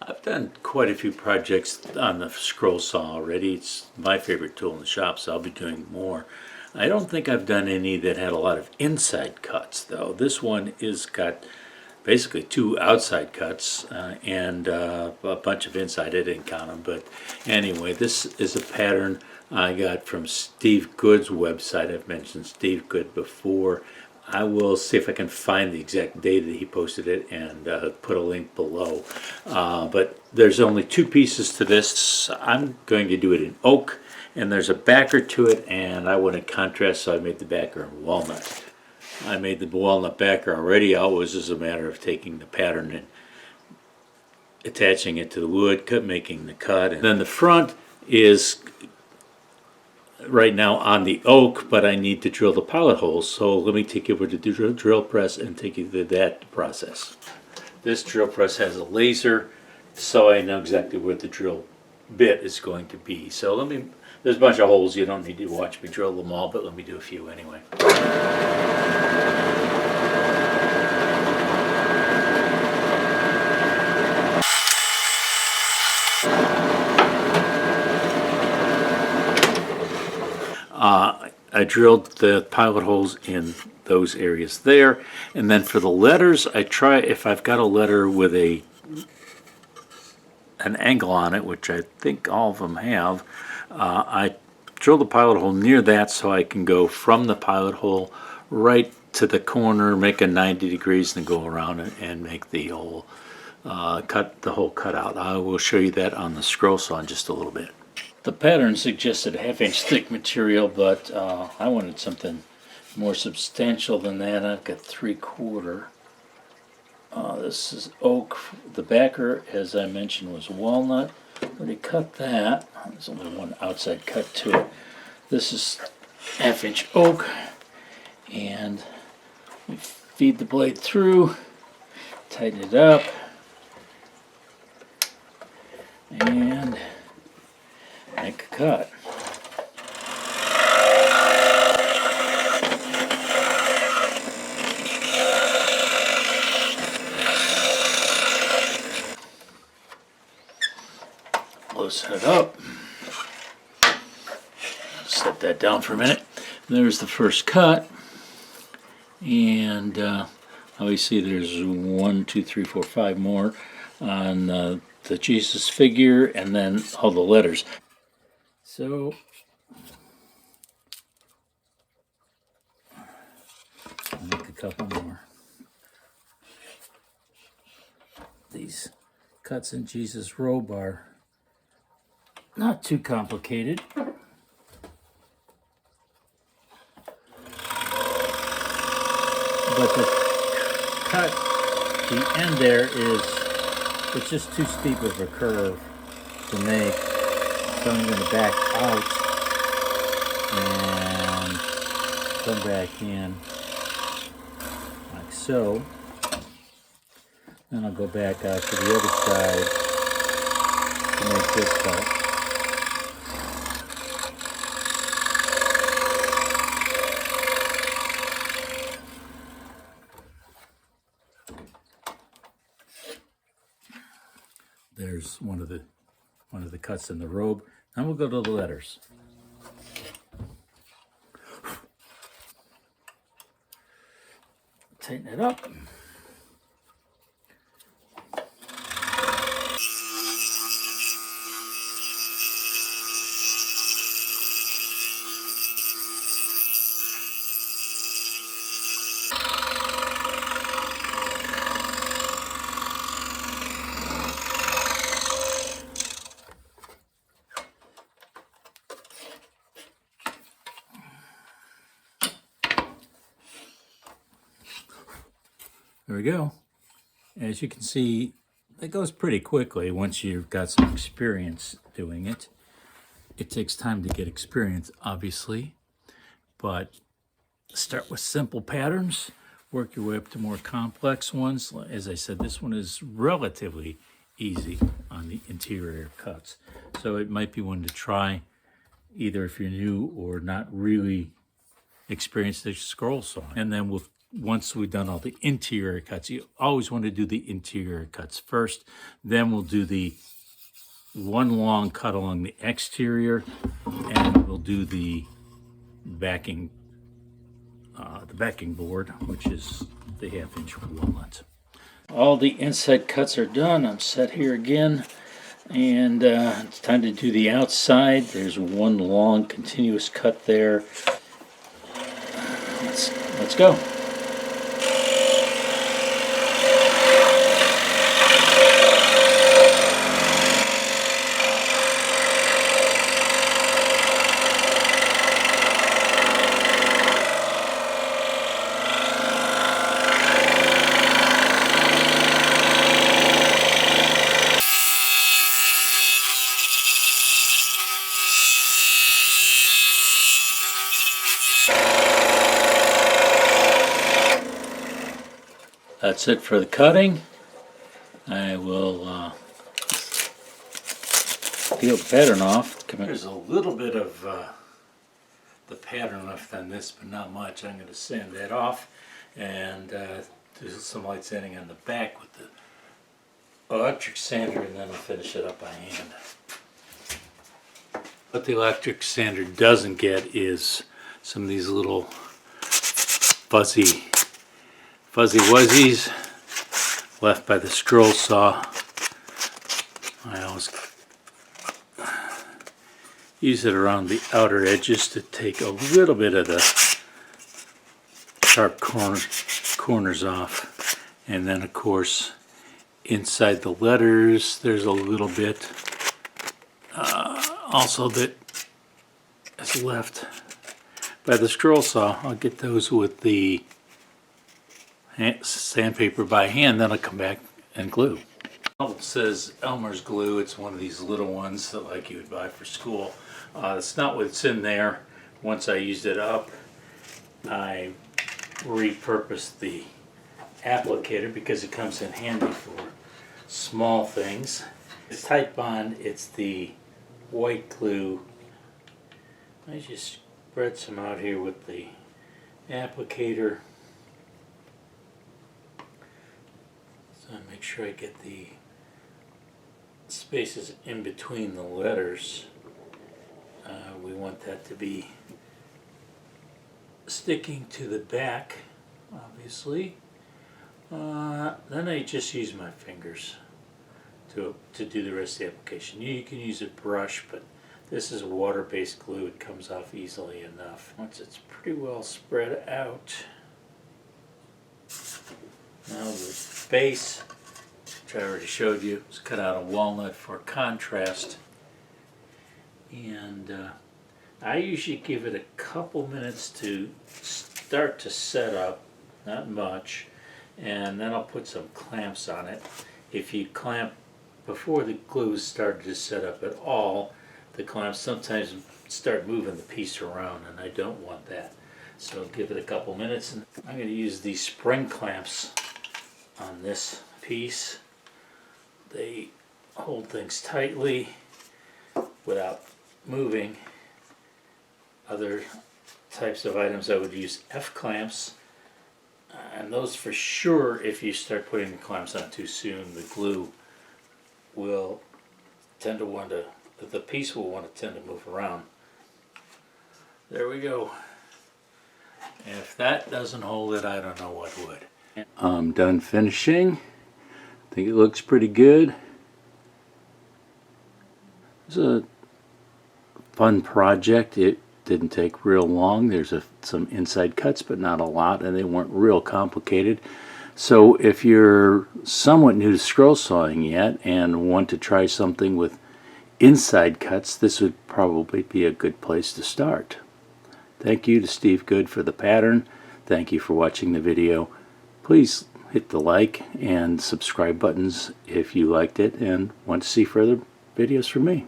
I've done quite a few projects on the scroll saw already. It's my favorite tool in the shop, so I'll be doing more. I don't think I've done any that had a lot of inside cuts, though. This one is got basically 2 outside cuts and a bunch of inside. I didn't count them, but anyway, this is a pattern I got from Steve Good's website. I've mentioned Steve Good before. I will see if I can find the exact date that he posted it and put a link below. But there's only 2 pieces to this. I'm going to do it in oak, and there's a backer to it, and I wanted contrast, so I made the backer in walnut. I made the walnut backer already. Always is a matter of taking the pattern and attaching it to the wood, making the cut. And then the front is right now on the oak, but I need to drill the pilot holes, so let me take you over to the drill press and take you through that process. This drill press has a laser, so I know exactly where the drill bit is going to be. So there's a bunch of holes. You don't need to watch me drill them all, but let me do a few anyway. I drilled the pilot holes in those areas there, and then for the letters, I try, if I've got a letter with an angle on it, which I think all of them have, I drill the pilot hole near that so I can go from the pilot hole right to the corner, make a 90 degrees, and go around and make the whole cutout. I will show you that on the scroll saw in just a little bit. The pattern suggested 1/2 inch thick material, but I wanted something more substantial than that. I've got 3/4. This is oak. The backer, as I mentioned, was walnut. Already cut that. There's only one outside cut to it. This is 1/2 inch oak, and we feed the blade through, tighten it up, and make a cut. Loosen it up. Set that down for a minute. There's the first cut, and obviously there's 1, 2, 3, 4, 5 more on the Jesus figure, and then all the letters. So I'll make a couple more. These cuts in Jesus' robe are not too complicated. But the cut, the end there it's just too steep of a curve to make. So I'm going to back out and come back in like so. Then I'll go back out to the other side to make this cut. There's one of the cuts in the robe. Now we'll go to the letters. Tighten it up. There we go. As you can see, that goes pretty quickly once you've got some experience doing it. It takes time to get experience, obviously, but start with simple patterns, work your way up to more complex ones. As I said, this one is relatively easy on the interior cuts, so it might be one to try either if you're new or not really experienced the scroll saw. And then we'll once we've done all the interior cuts. You always want to do the interior cuts first. Then we'll do the one long cut along the exterior, and we'll do the backing board, which is the 1/2-inch walnut. All the inside cuts are done. I'm set here again, and it's time to do the outside. There's one long continuous cut there. Let's go. That's it for the cutting. I will peel the pattern off. There's a little bit of the pattern left on this, but not much. I'm going to sand that off and do some light sanding on the back with the electric sander, and then I'll finish it up by hand. What the electric sander doesn't get is some of these little fuzzy wuzzies left by the scroll saw. I always use it around the outer edges to take a little bit of the sharp corners off. And then of course inside the letters there's a little bit also that is left by the scroll saw. I'll get those with the sandpaper by hand, then I'll come back and glue. It says Elmer's glue. It's one of these little ones that like you would buy for school. It's not what's in there. Once I used it up, I repurposed the applicator because it comes in handy for small things. It's Type Bond. It's the white glue. I just spread some out here with the applicator. So make sure I get the spaces in between the letters. We want that to be sticking to the back, obviously. Then I just use my fingers to do the rest of the application. You can use a brush, but this is water-based glue. It comes off easily enough. Once it's pretty well spread out, now the base, which I already showed you, is cut out of walnut for contrast. And I usually give it a couple minutes to start to set up, not much, and then I'll put some clamps on it. If you clamp before the glue started to set up at all, the clamps sometimes start moving the piece around, and I don't want that. So give it a couple minutes, and I'm going to use these spring clamps on this piece. They hold things tightly without moving. Other types of items I would use F clamps, and those for sure, if you start putting the clamps on too soon, the glue will tend to want to, the piece will want to tend to move around. There we go. If that doesn't hold it, I don't know what would. I'm done finishing. I think it looks pretty good. It's a fun project. It didn't take real long. There's some inside cuts, but not a lot, and they weren't real complicated. So if you're somewhat new to scroll sawing yet and want to try something with inside cuts, this would probably be a good place to start. Thank you to Steve Good for the pattern. Thank you for watching the video. Please hit the like and subscribe buttons if you liked it and want to see further videos from me.